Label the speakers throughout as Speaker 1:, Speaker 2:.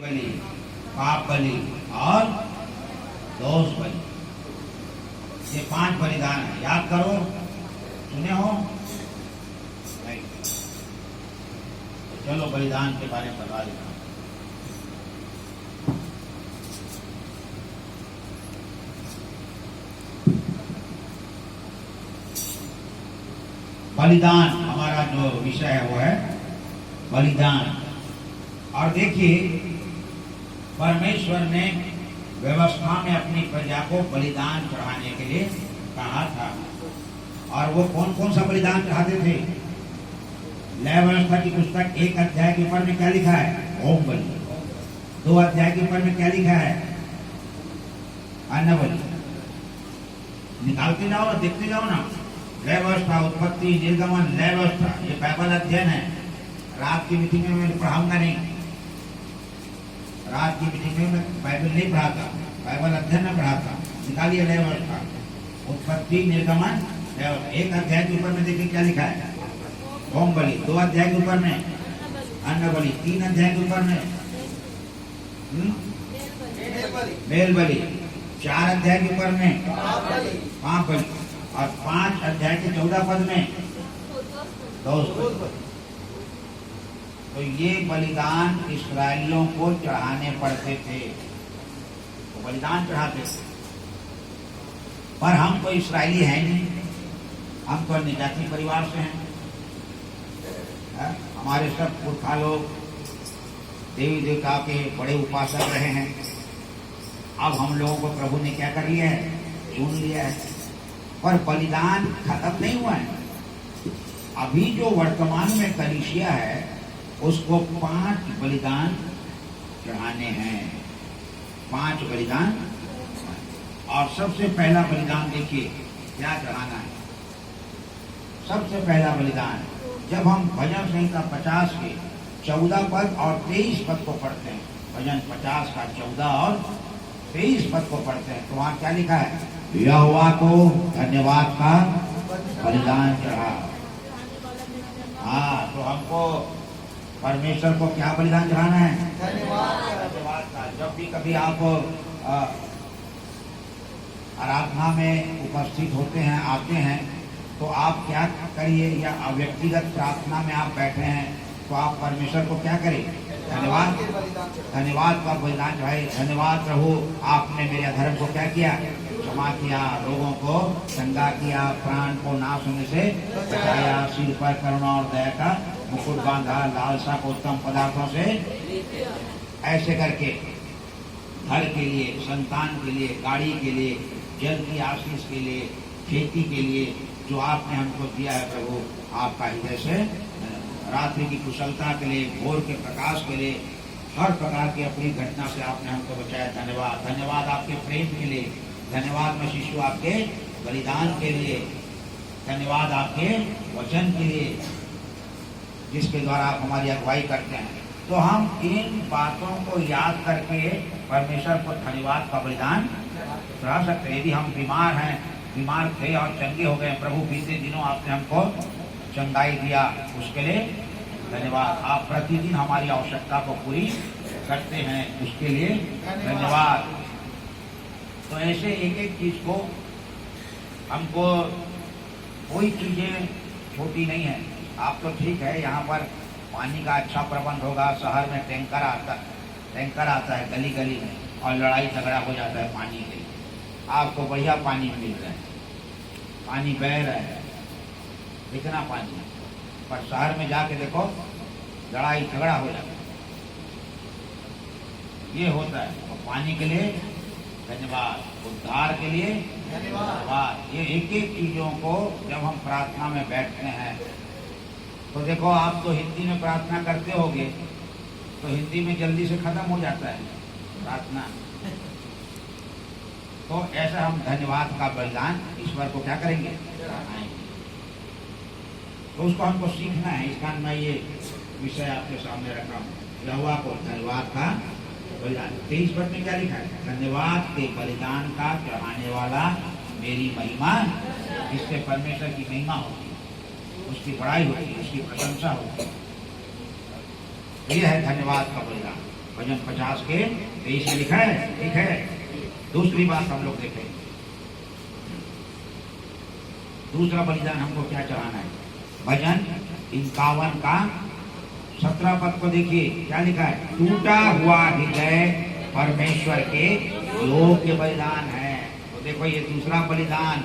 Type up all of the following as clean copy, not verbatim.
Speaker 1: बलि, पाप बलि और दोष बलि, ये 5 बलिदान है। याद करो, सुने हो नहीं? तो चलो बलिदान के बारे में बता देता हूं। बलिदान हमारा जो विषय है वो है बलिदान। और देखिए, परमेश्वर ने व्यवस्था में अपनी प्रजा को बलिदान चढ़ाने के लिए कहा था। और वो कौन कौन सा बलिदान चढ़ाते थे? लय व्यवस्था की पुस्तक 1 अध्याय के ऊपर में क्या लिखा है? होम बलि। 2 अध्याय के ऊपर में क्या लिखा है? अन्न बलि। निकालते जाओ ना, देखते जाओ ना। लय व्यवस्था, उत्पत्ति, निर्गमन, लय व्यवस्था, ये बाइबल अध्ययन है। रात की मीटिंग में मैं पढ़ाऊंगा नहीं, रात की मीटिंग में मैं बाइबल नहीं पढ़ाता, बाइबल अध्ययन में पढ़ाता। निकालिए लय व्यवस्था, उत्पत्ति, निर्गमन, 1 अध्याय के ऊपर में देखिए क्या लिखा है? होम बलि। 2 अध्याय के ऊपर में अन्न बलि। 3 अध्याय के ऊपर में मेल बलि। 4 अध्याय के ऊपर में पाप बलि। और 5 अध्याय के 14 पद में दोष बलि। तो ये बलिदान इस्राएलियों को चढ़ाने पड़ते थे, तो बलिदान चढ़ाते थे। पर हम तो इस्राएली हैं नहीं, हम तो निजाती परिवार से हैं। हमारे सब पुरखा लोग देवी देवता के बड़े उपासक रहे हैं। अब हम लोगों को प्रभु ने क्या कर लिया है? चुन लिया है। पर बलिदान खत्म नहीं हुआ है। अभी जो वर्तमान में कलीसिया है उसको 5 बलिदान चढ़ाने हैं। 5 बलिदान। और सबसे पहला बलिदान देखिए क्या चढ़ाना है। सबसे पहला बलिदान, जब हम भजन संहिता 50 के 14 पद और 23 पद को पढ़ते हैं, भजन 50 का 14 और 23 पद को पढ़ते हैं, तो वहां क्या लिखा है? यहोवा को धन्यवाद का बलिदान चढ़ा। हाँ, तो हमको परमेश्वर को क्या बलिदान चढ़ाना है? धन्यवाद का। जब भी कभी आप आराधना में उपस्थित होते हैं, आते हैं, तो आप क्या करिए, या व्यक्तिगत प्रार्थना में आप बैठे हैं तो आप परमेश्वर को क्या करें? धन्यवाद का बलिदान चढ़ाए। धन्यवाद प्रभु, आपने मेरे अधर्म को क्या किया? क्षमा किया, लोगों को चंगा किया, प्राण को नाश होने से बचाया, सिर पर करुणा और दया का मुकुट बांधा, लालसा को उत्तम पदार्थों से। ऐसे करके घर के लिए, संतान के लिए, गाड़ी के लिए, जल की आशीष के लिए, खेती के लिए जो आपने हमको दिया है प्रभु, आपका हृदय से। रात्रि की कुशलता के लिए, भोर के प्रकाश के लिए, हर प्रकार की अपनी घटना से आपने हमको बचाया। धन्यवाद। धन्यवाद आपके प्रेम के लिए, धन्यवाद मैं शिशु आपके बलिदान के लिए, धन्यवाद आपके वचन के लिए जिसके द्वारा आप हमारी अगुवाई करते हैं। तो हम इन बातों को याद करके परमेश्वर को धन्यवाद का बलिदान चढ़ा सकते हैं। यदि हम बीमार हैं, बीमार थे और चंगे हो गए, प्रभु बीते दिनों आपने हमको चंगाई दिया, उसके लिए धन्यवाद। आप प्रतिदिन हमारी आवश्यकता को पूरी करते हैं, उसके लिए धन्यवाद। तो ऐसे एक एक चीज को हमको, कोई चीजें छोटी नहीं है। आप तो ठीक है, यहाँ पर पानी का अच्छा प्रबंध होगा, शहर में टैंकर आता है गली गली में, और लड़ाई झगड़ा हो जाता है पानी के लिए। आपको बढ़िया पानी मिल रहा है, पानी बह रहा है, इतना पानी। पर शहर में जाके देखो, लड़ाई झगड़ा हो जाता है। ये होता है। और पानी के लिए धन्यवाद, उद्धार के लिए धन्यवाद। ये एक एक चीजों को जब हम प्रार्थना में बैठते हैं, तो देखो, आप तो हिंदी में प्रार्थना करते होगे, तो हिंदी में जल्दी से खत्म हो जाता है प्रार्थना। तो ऐसा हम धन्यवाद का बलिदान ईश्वर को क्या करेंगे? तो उसको हमको सीखना है। इस कारण मैं ये विषय आपके सामने रखा हूँ, यहोवा को धन्यवाद का बलिदान। 23 पद में क्या लिखा है? धन्यवाद के बलिदान का चढ़ाने वाला मेरी महिमा, जिससे परमेश्वर की महिमा होती है, उसकी बड़ाई होती है, उसकी प्रशंसा होती है। ये है धन्यवाद का बलिदान। भजन 50 के 23 में लिखा है, ठीक है। दूसरी बात हम लोग देखें, दूसरा बलिदान हमको क्या चढ़ाना है। भजन 51 का 17 पद को देखिए, क्या लिखा है, टूटा हुआ हृदय परमेश्वर के योग्य बलिदान है। तो देखो ये दूसरा बलिदान,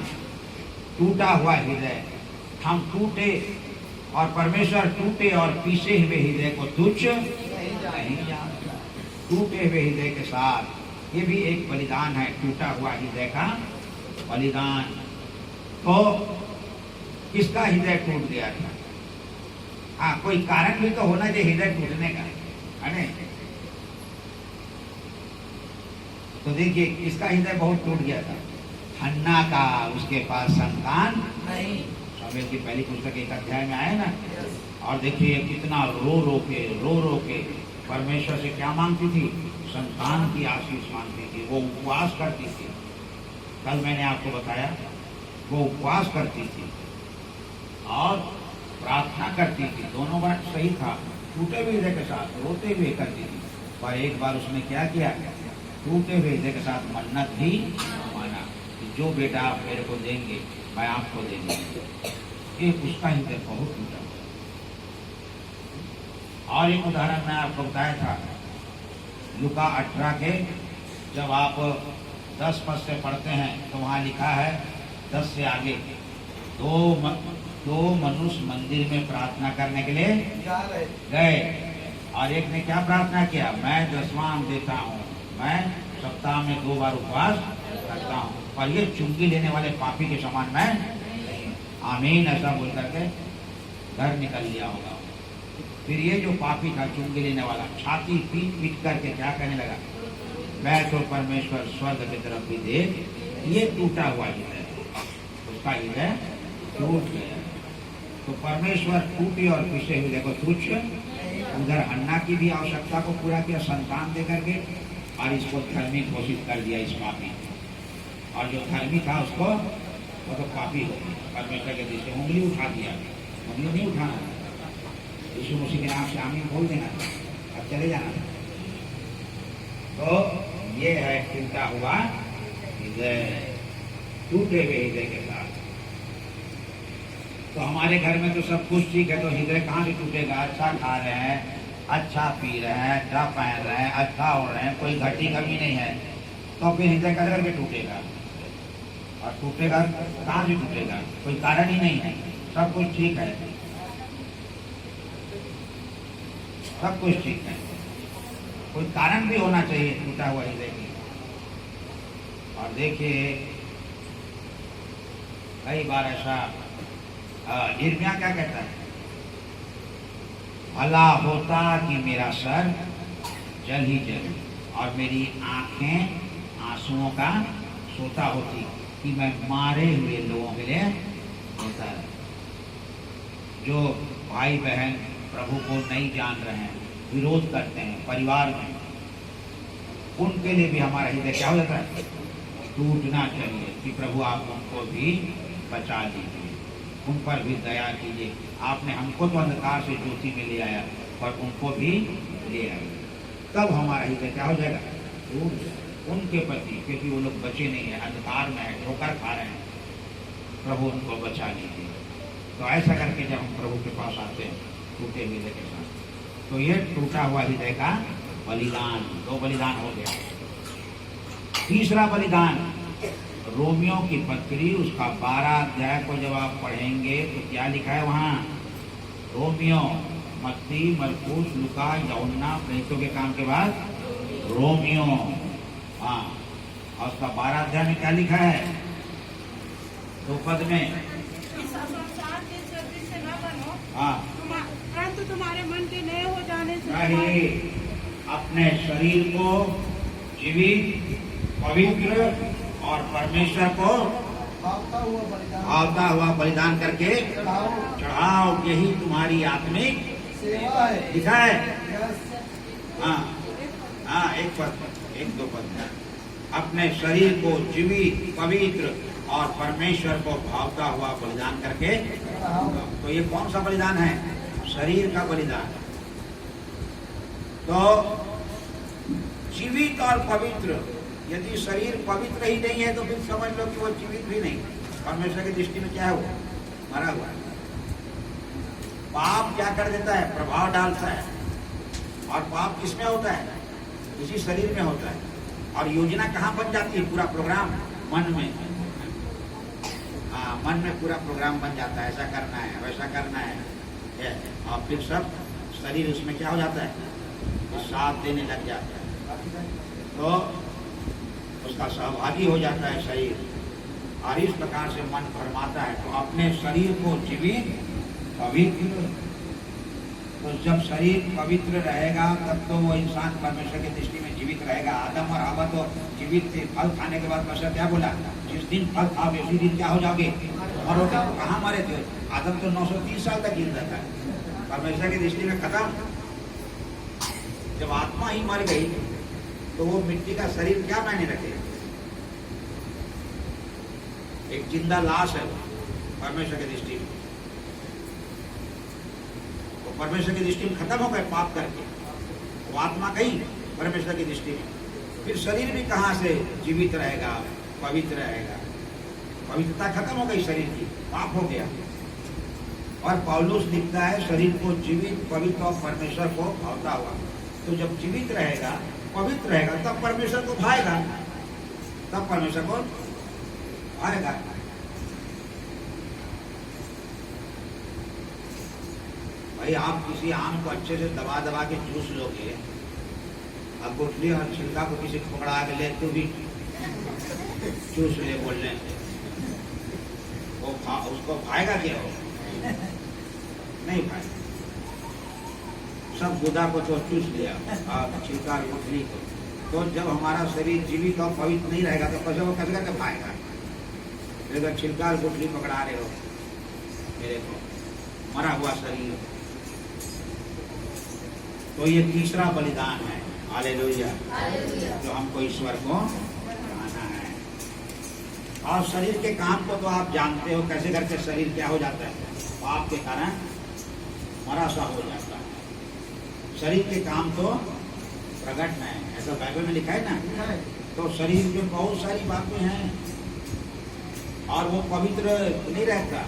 Speaker 1: टूटा हुआ हृदय। हम टूटे और परमेश्वर टूटे और पीसे हुए हृदय को तुच्छ नहीं जानता। टूटे हुए हृदय के साथ ये भी एक बलिदान है, टूटा हुआ हृदय का बलिदान। तो किसका हृदय टूट गया था? हाँ, कोई कारण भी तो होना चाहिए हृदय टूटने का, है नहीं? तो देखिए किसका हृदय बहुत टूट गया था? हन्ना का, उसके पास संतान नहीं। शमूएल की पहली पुस्तक 1 अध्याय में आए ना। और देखिए कितना रो रो के परमेश्वर से क्या मांगती थी? संतान की आशीष मांगती थी। वो उपवास करती थी। कल मैंने आपको बताया, वो उपवास करती थी और प्रार्थना करती थी। दोनों बात सही था, टूटे हुए हृदय के साथ रोते हुए करती थी। पर एक बार उसने क्या किया? टूटे हुए हृदय के साथ मन्नत भी माना कि जो बेटा आप मेरे को देंगे मैं आपको दे दूंगा। एक उसका हृदय बहुत टूटा। और एक उदाहरण मैं आपको बताया था, लूका 18 के जब आप 10 पद से पढ़ते हैं तो वहाँ लिखा है 10 से आगे, दो मनुष्य मंदिर में प्रार्थना करने के लिए गए और एक ने क्या प्रार्थना किया? मैं दशवां देता हूँ, मैं सप्ताह में 2 बार उपवास करता हूँ, पर ये चुंगी लेने वाले पापी के समान मैं नहीं। आमीन ऐसा बोल करके घर निकल लिया होगा। फिर ये जो पापी था, चुंगी लेने वाला, छाती पीट करके क्या कहने लगा? मैं तो परमेश्वर स्वर्ग की तरफ भी देख। ये टूटा हुआ हृदय, उसका हृदय टूट गया। तो परमेश्वर टूटे और पिसे हुए को तुच्छ। उधर हन्ना की भी आवश्यकता को पूरा किया संतान दे करके, और इसको धर्मी घोषित कर दिया इस पापी। और जो धर्मी था उसको, वो तो पापी हो गया। परमेश्वर के दृष्टि से उंगली उठा दिया। उंगली नहीं उठाना, यीशु मसीह के नाम से आमीन बोल देना, अब चले जाना। तो ये है टूटा हुआ हृदय, टूटे हुए हृदय के साथ। तो हमारे घर में तो सब कुछ ठीक है, तो हृदय कहाँ से टूटेगा? अच्छा खा रहे हैं, अच्छा पी रहे हैं, अच्छा पहन रहे हैं, अच्छा हो रहे हैं, कोई घटी कमी नहीं है, तो फिर हृदय का घर में टूटेगा। और टूटेगा कहाँ से टूटेगा? कोई कारण ही नहीं है, सब कुछ ठीक है, सब कुछ ठीक है। कोई कारण भी होना चाहिए टूटा हुआ हृदय की। और देखिए कई बार ऐसा, यिर्मयाह क्या कहता है? भला होता कि मेरा सर जल ही जल और मेरी आंखें आंसुओं का सोता होती, कि मैं मारे हुए लोगों के लिए होता है। जो भाई बहन प्रभु को नहीं जान रहे हैं, विरोध करते हैं परिवार में, उनके लिए भी हमारा हृदय क्या हो जाता है? टूटना चाहिए कि प्रभु आप उनको भी बचा लीजिए, उन पर भी दया कीजिए। आपने हमको तो अंधकार से ज्योति में ले आया, पर उनको भी ले आए। तब हमारा हृदय क्या हो जाएगा? उनके प्रति, क्योंकि वो लोग बचे नहीं है, अंधकार में है, ठोकर खा रहे हैं, प्रभु उनको बचा लीजिए। तो ऐसा करके जब हम प्रभु के पास आते हैं टूटे हृदय के साथ, तो ये टूटा हुआ हृदय का बलिदान, 2 बलिदान हो गया। तीसरा बलिदान, रोमियो की पत्री उसका 12 अध्याय को जब आप पढ़ेंगे तो क्या लिखा है वहाँ? रोमियो, मत्ती, मरकुस, लूका, यूहन्ना, प्रेरितों के काम के बाद रोमियो। हाँ, और उसका 12 अध्याय में क्या लिखा है? 2 पद में, हाँ,
Speaker 2: परंतु तुम्हारे मन के नए हो जाने से
Speaker 1: अपने शरीर को जीवित, पवित्र और परमेश्वर को भावता हुआ बलिदान करके चढ़ाओ, यही तुम्हारी आत्मिक सेवा है। लिखा है? हाँ हाँ, 1-2 पद। अपने शरीर को जीवित, पवित्र और परमेश्वर को भावता हुआ बलिदान करके। तो ये कौन सा बलिदान है? शरीर का बलिदान। तो जीवित और पवित्र। यदि शरीर पवित्र ही नहीं है तो फिर समझ लो कि वो जीवित भी नहीं। परमेश्वर की दृष्टि में क्या है, वो मरा हुआ है। पाप क्या कर देता है, प्रभाव डालता है। और पाप किसमें होता है, इसी शरीर में होता है। और योजना कहाँ बन जाती है, पूरा प्रोग्राम मन में। हाँ, मन में पूरा प्रोग्राम बन जाता है, ऐसा करना है, वैसा करना है। और फिर सब शरीर उसमें क्या हो जाता है, साथ देने लग जाता है, तो उसका सहभागी हो जाता है शरीर। और इस प्रकार से मन फरमाता है तो अपने शरीर को जीवित पवित्र। तो जब शरीर पवित्र रहेगा तब तो वो इंसान परमेश्वर की दृष्टि में जीवित रहेगा। आदम और हवा तो जीवित थे। फल खाने के बाद परमेश्वर क्या बोला, जिस दिन फल खाओगे उसी दिन क्या हो जाओगे, मरोगे। तो कहाँ मरे थे, आदम तो 930 साल तक जिंदा था। परमेश्वर की दृष्टि में खत्म। जब आत्मा ही मर गई तो वो मिट्टी का शरीर क्या मायने रखेगा। एक जिंदा लाश है परमेश्वर की दृष्टि में। वो परमेश्वर की दृष्टि में खत्म हो गए पाप करके। वो आत्मा गई परमेश्वर की दृष्टि में, फिर शरीर भी कहाँ से जीवित रहेगा, पवित्र रहेगा। पवित्रता खत्म हो गई शरीर की, पाप हो गया। और पौलुस लिखता है शरीर को जीवित, पवित्र और परमेश्वर को भावता हुआ। तो जब जीवित रहेगा, पवित्र रहेगा, तब परमेश्वर को भाएगा, तब परमेश्वर को आएगा। भाई आप किसी आम को अच्छे से दबा दबा के जूस लोगे, अब गुठली और छिलका को किसी पकड़ा के ले तो भी जूस ले बोलने, वो उसको भाएगा क्या, हो नहीं भाएगा। सब गुदा को तो चूस लिया और छिलका गुठली को। तो जब हमारा शरीर जीवित और पवित्र नहीं रहेगा तो कैसे वो कैसे करके भाएगा। अगर छिलका गुठली पकड़ा रहे हो मेरे को, मरा हुआ शरीर, तो ये तीसरा बलिदान है, हालेलुया, जो हमको ईश्वर को आना है। और शरीर के काम को तो आप जानते हो कैसे करके शरीर क्या हो जाता है, पाप के कारण मरा सा हो जाता है। शरीर के काम तो प्रकट है, ऐसा बाइबल में लिखा है ना। तो शरीर में बहुत सारी बातें हैं और वो पवित्र नहीं रहता,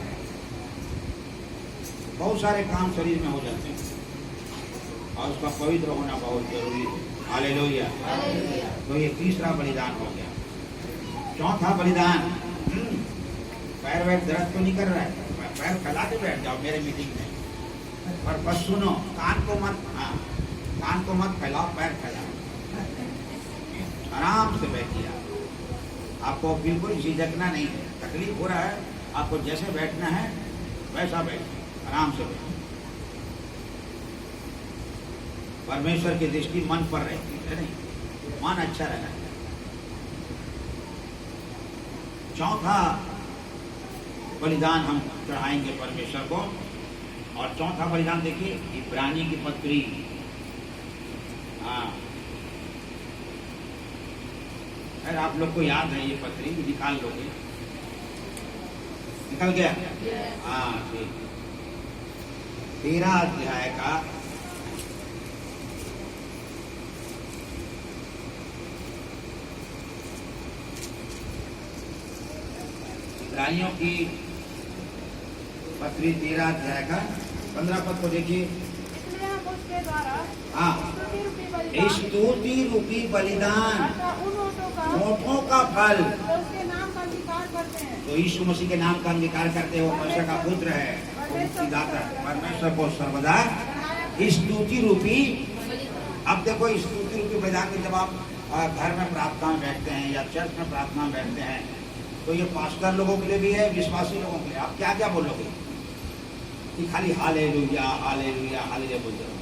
Speaker 1: बहुत सारे काम शरीर में हो जाते हैं और उसका पवित्र होना बहुत जरूरी है। हालेलुया। तो ये तीसरा बलिदान हो गया। चौथा बलिदान, पैर वैर दर्द तो नहीं कर रहा है, पैर फैला के बैठ जाओ मेरे मीटिंग में, पर बस सुनो, कान को मत, हाँ कान को मत फैलाओ, पैर फैलाओ, आराम से बैठिए। आपको बिल्कुल झिझकना नहीं है। तकलीफ हो रहा है, आपको जैसे बैठना है वैसा बैठिए, आराम से बैठिए। परमेश्वर की दृष्टि मन पर रहती है, नहीं, मन अच्छा रहना है। चौथा बलिदान हम चढ़ाएंगे परमेश्वर को। और चौथा बलिदान देखिए, इब्रानी की पत्री, हाँ खैर आप लोग को याद है ये पत्री, निकाल लोगे, निकल गया, हाँ ठीक। 13 अध्याय का 'इब्रानियों की पत्री 13 अध्याय का 15 पद को देखिए।
Speaker 2: इसलिए हम उसके द्वारा
Speaker 1: हाँ, स्तुति रूपी बलिदान,
Speaker 2: उन
Speaker 1: होठों का फल,
Speaker 2: तो उसके नाम का अंगीकार करते हैं।
Speaker 1: तो यीशु मसीह के नाम का अंगीकार करते हो, परमेश्वर का पुत्र है, वो मुक्तिदाता है। परमेश्वर को सर्वदा स्तुति रूपी। अब देखो स्तुति रूपी बलिदान में जब आप घर में प्रार्थना में बैठते हैं या चर्च में प्रार्थना में बैठते हैं, तो ये पास्टर लोगों के लिए भी है, विश्वासी लोगों के लिए। आप क्या क्या बोलोगे कि खाली हालेलुया हालेलुया हालेलुया बोलते रहो।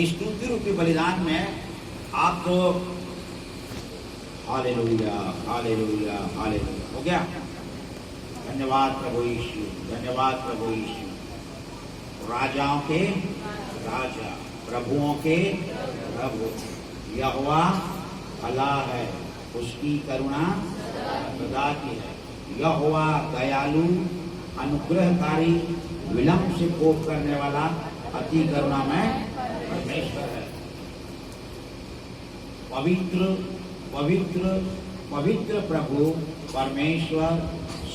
Speaker 1: स्तुति रूपी बलिदान में आप तो हालेलुया हालेलुया हालेलुया हो गया। धन्यवाद प्रभु यीशु, धन्यवाद प्रभु यीशु। राजाओं के राजा, प्रभुओं के प्रभु, यहोवा भला है, उसकी करुणा सदा की है। यहोवा दयालु, अनुग्रहकारी, विलंब से कोप करने वाला, अति करुणामय परमेश्वर है। पवित्र पवित्र पवित्र प्रभु परमेश्वर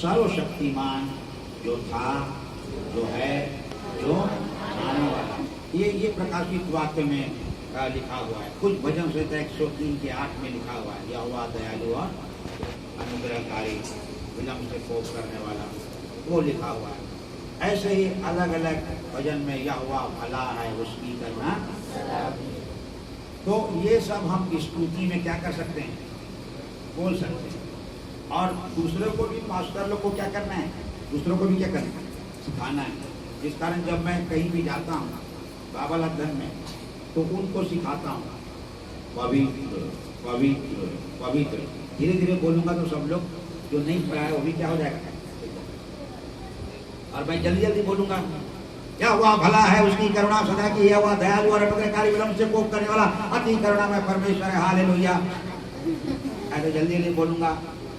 Speaker 1: सर्वशक्तिमान जो था, जो है, जो आने वाला। ये प्रकाशित वाक्य में लिखा हुआ है। कुछ भजन संहिता 103 के 8 में लिखा हुआ है, यहोवा दयालु और अनुग्रहकारी, विलम्ब से कोप करने वाला, वो लिखा हुआ है। ऐसे ही अलग अलग भजन में यहोवा भला है, उसकी करना। तो ये सब हम स्तुति में क्या कर सकते हैं, बोल सकते हैं। और दूसरों को भी, पास्टर लोग को क्या करना है, दूसरों को भी क्या करना है, सिखाना है। जिस कारण जब मैं कहीं भी जाता हूँ बाबा धन में, तो उनको सिखाता हूँ पवित्र पवित्र पवित्र। धीरे धीरे बोलूंगा तो सब लोग जो नहीं पढ़ा है वो भी क्या हो जाएगा। और मैं जल्दी जल्दी बोलूंगा, क्या हुआ भला है, उसकी करुणा सदा की, यह हुआ दयालु और अनुग्रहकारी, विलम्ब से कोप करने वाला, अति करुणा में परमेश्वर है, हालेलुया। ऐसे जल्दी जल्दी बोलूंगा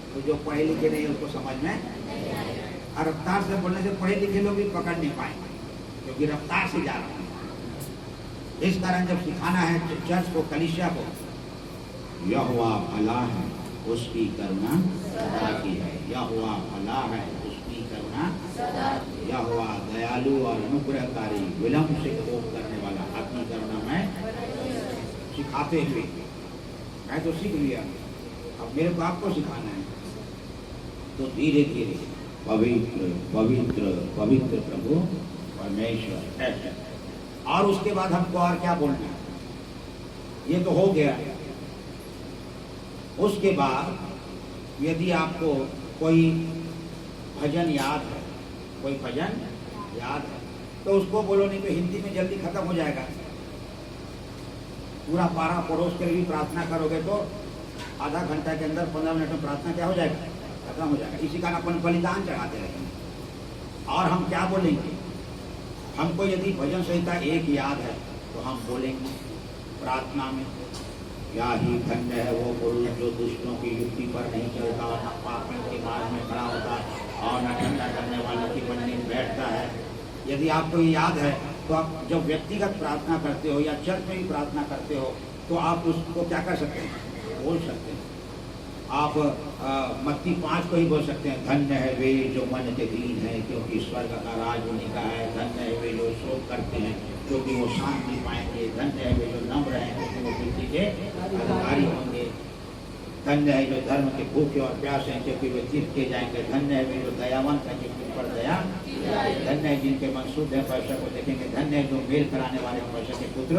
Speaker 1: तो जो पढ़े लिखे नहीं उसको समझ में, और रफ्तार से बोलने से पढ़े लिखे लोग भी पकड़ नहीं पाएंगे, क्योंकि रफ्तार से जा रहा है। इस कारण जब सिखाना है चर्च को, कलीसिया को, यहोवा भला है, उसकी करुणा सदा की है, यहोवा भला है, उसकी करुणा, यहोवा दयालु और अनुग्रहकारी, विलम्ब से कोप करने वाला, अपनी करुणा में सिखाते हुए। मैं तो सीख लिया, अब मेरे को आपको सिखाना है। तो धीरे धीरे पवित्र पवित्र पवित्र प्रभु परमेश्वर है। और उसके बाद हमको और क्या बोलना है, ये तो हो गया। उसके बाद यदि आपको कोई भजन याद है, कोई भजन याद है तो उसको बोलो, नहीं तो हिंदी में जल्दी खत्म हो जाएगा। पूरा पारा पड़ोस के लिए प्रार्थना करोगे तो आधा घंटा के अंदर 15 मिनट में प्रार्थना क्या हो जाएगा, खत्म हो जाएगा। इसी कारण अपन बलिदान चढ़ाते रहेंगे। और हम क्या बोलेंगे, हमको यदि भजन संहिता 1 याद है तो हम बोलेंगे प्रार्थना में, क्या ही धन्य है वो पुरुष जो दुष्टों की युक्ति पर नहीं चलता और न पापियों के मार्ग में खड़ा होता और न ठंडा करने वालों की मंडी में बैठता है। यदि आपको ये याद है तो आप जब व्यक्तिगत प्रार्थना करते हो या चर्च में भी प्रार्थना करते हो तो आप उसको क्या कर सकते हैं, बोल सकते हैं। आप मत्ती 5 को ही बोल सकते हैं, धन्य है वे जो मन के दीन है क्योंकि स्वर्ग का राज उन्हीं का है। धन्य है वे जो शोक करते हैं क्योंकि वो शांति पाएंगे। धन्य है वे जो नम्र हैं क्योंकि वो पृथ्वी के अधिकारी होंगे। धन्य है जो धर्म के भूखे और प्यासे हैं क्योंकि वे तीर्थ के जाएंगे। धन्य है वे जो दयावंत हैं क्योंकि पर दया। धन्य है जिनके मन शुद्ध है परमेश्वर को देखेंगे। धन्य है जो मेल कराने वाले परमेश्वर के पुत्र।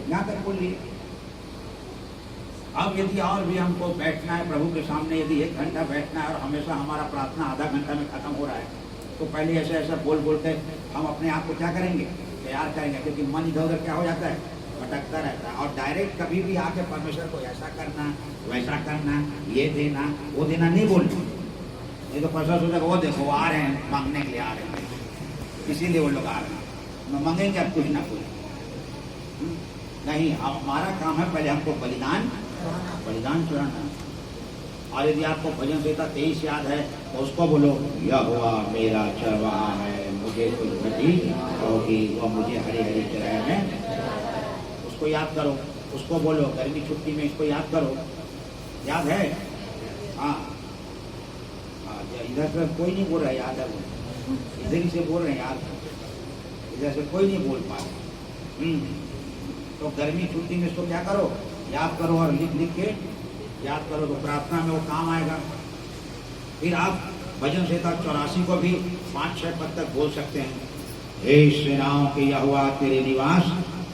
Speaker 1: यहाँ तक बोलिए। अब यदि और भी हमको बैठना है प्रभु के सामने, यदि 1 घंटा बैठना है और हमेशा हमारा प्रार्थना आधा घंटा में खत्म हो रहा है तो पहले ऐसा ऐसा बोल बोल के हम अपने आप को क्या करेंगे, तैयार करेंगे। क्योंकि मन इधर उधर क्या हो जाता है, भटकता रहता है। और डायरेक्ट कभी भी आके परमेश्वर को ऐसा करना, वैसा करना, ये देना, वो देना नहीं बोलना। ये तो परमेश्वर सोचेगा वो देखो वो आ रहे हैं, मांगने के लिए आ रहे हैं, इसीलिए वो लोग आ रहे हैं, मांगेंगे अब कुछ ना कुछ। नहीं, हमारा काम है पहले हमको बलिदान चढ़ाना। और यदि आपको भजन संहिता 23 याद है तो उसको बोलो, यहोवा मेरा चरवाहा है, मुझे कुछ घटी होगी, वह मुझे हरी हरी चराए में। उसको याद करो, उसको बोलो। गर्मी छुट्टी में इसको याद करो, याद है? हाँ, इधर से कोई नहीं बोल रहा है, याद है वो, इधर ही से बोल रहे हैं याद, इधर से कोई नहीं बोल पा रहे। तो गर्मी छुट्टी में इसको क्या करो, याद करो और लिख लिख के याद करो, तो प्रार्थना में वो काम आएगा। फिर आप भजन संहिता 84 को भी 5-6 पद तक बोल सकते हैं। हे सेनाओं के यहोवा तेरे निवास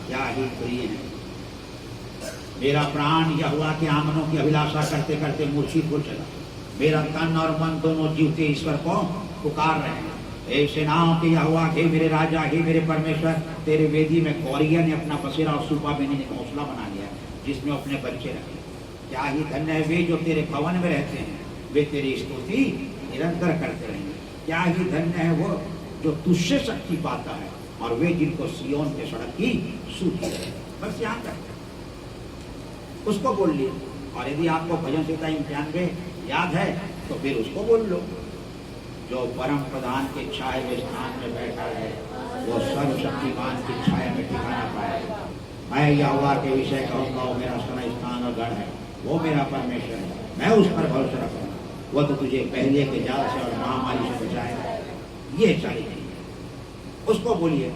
Speaker 1: क्या ही प्रिय है। मेरा प्राण यहोवा के आंगनों की अभिलाषा करते करते मूर्छित हो चला। मेरा तन और मन दोनों जीवते ईश्वर को पुकार रहे हैं। हे सेनाओं के यहोवा, हे मेरे राजा, हे मेरे परमेश्वर, तेरे वेदी में गौरिया ने अपना बसेरा और सूपा बेनी ने घोंसला बना लिया जिसमें अपने बच्चे रखे। क्या ही धन्य है वे जो तेरे भवन में रहते हैं, वे तेरी स्तुति निरंतर करते रहेंगे। क्या ही धन्य है वो जो तुझसे शक्ति पाता है और वे जिनको सियोन के सड़क की सूची है। बस यहाँ तक उसको बोल लिए। और यदि आपको भजन संहिता 91 याद है तो फिर उसको बोल लो, जो परम प्रधान के छाए हुए स्थान में बैठा है वो सर्वशक्तिमान की छाया में ठिकाना पाएगा। मैं यहोवा के विषय कहूंगा, वो मेरा समय स्थान और गढ़ है, वो मेरा परमेश्वर है, मैं उस पर भरोसा रखूंगा, वो तो तुझे पहले के जाल से और महामारी से बचाएगा। ये चाहिए, उसको बोलिए,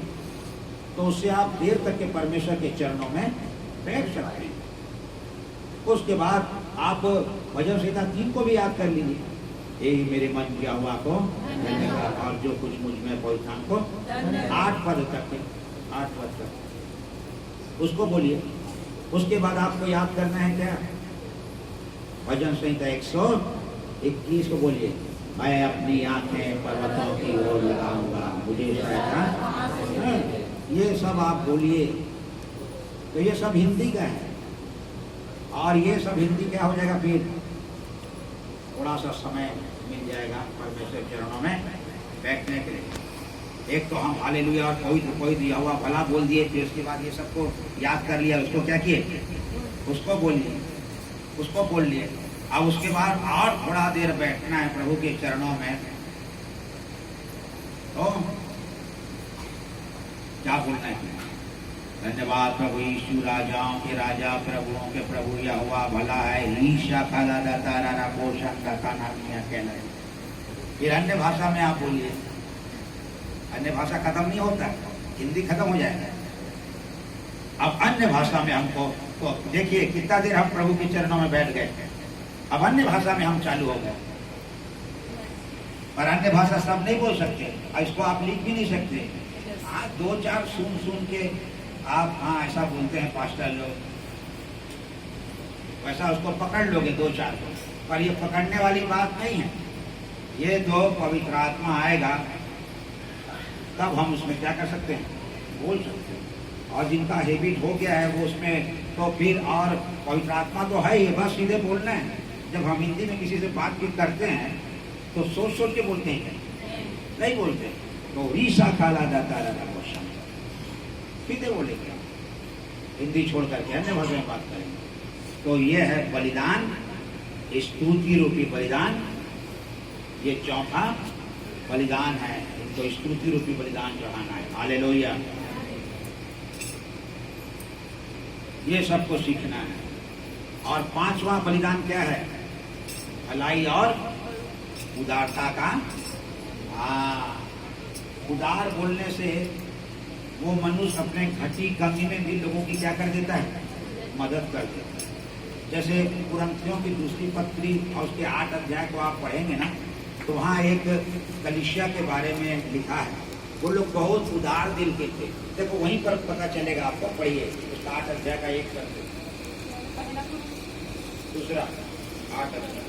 Speaker 1: तो उससे आप देर तक के परमेश्वर के चरणों में बैठ सकते हैं। उसके बाद आप भजन संहिता 3 को भी याद कर लीजिए, यही मेरे मन यहोवा को धन्यवाद, और जो कुछ मुझ में पवित्रान को 8 पद तक, 8 पद तक उसको बोलिए। उसके बाद आपको याद करना है क्या, भजन संहिता 121 को बोलिए, मैं अपनी आंखें पर्वतों की ओर लगाऊंगा, मुझे शायद, ये सब आप बोलिए। तो ये सब हिंदी का है, और ये सब हिंदी क्या हो जाएगा, फिर थोड़ा सा समय मिल जाएगा परमेश्वर चरणों में बैठने के लिए। एक तो हम हालेलुया और पवित्र यहोवा भला बोल दिए, फिर उसके बाद ये सबको याद कर लिया, उसको क्या किए, उसको बोलिए, उसको बोल लिए। अब उसके बाद और थोड़ा देर बैठना है प्रभु के चरणों में, तो क्या बोलना है, धन्यवाद प्रभु यीशु, राजाओं के राजा, प्रभुओं के प्रभु, यहोवा भला है, ईशा खाला दाता रारा पोषण दाता नामिया कहना है। फिर अन्य भाषा में आप बोलिए, अन्य भाषा खत्म नहीं होता, हिंदी खत्म हो जाएगा। अब अन्य भाषा में हमको, तो देखिए कितना देर हम प्रभु के चरणों में बैठ गए, अब अन्य भाषा में हम चालू हो गए। पर अन्य भाषा सब नहीं बोल सकते, और इसको आप लिख भी नहीं सकते। हाँ, 2-4 सुन के आप, हाँ ऐसा बोलते हैं पास्टर लोग, वैसा उसको पकड़ लोगे 2-4 को, पर ये पकड़ने वाली बात नहीं है। ये तो पवित्र आत्मा आएगा तब हम उसमें क्या कर सकते हैं, बोल सकते हैं। और जिनका हैबिट हो गया है वो उसमें, तो फिर और पवित्र आत्मा तो है ही, बस सीधे बोलना है। जब हम हिंदी में किसी से बातचीत करते हैं तो सोच सोच के बोलते हैं, नहीं बोलते। तो रीसा खाला जाता रहता क्वेश्चन, सीधे बोलेंगे, हिंदी छोड़ करके अन्य भाषा में बात करेंगे। तो ये है बलिदान, स्तुति रूपी बलिदान, ये चौथा बलिदान है, इनको स्तुति रूपी बलिदान चढ़ाना है। हालेलुया, ये सबको सीखना है। और 5वां बलिदान क्या है, भलाई और उदारता का। उदार बोलने से वो मनुष्य अपने घटी कमी में भी लोगों की क्या कर देता है, मदद कर देता है। जैसे कुरिन्थियों की दूसरी पत्री और उसके 8 अध्याय को आप पढ़ेंगे ना, तो वहाँ एक कलीसिया के बारे में लिखा है, वो लोग बहुत उदार दिल के थे। देखो वहीं पर पता चलेगा आपको, पढ़िए उसका 8 अध्याय का 1 पद, दूसरा 8 अध्याय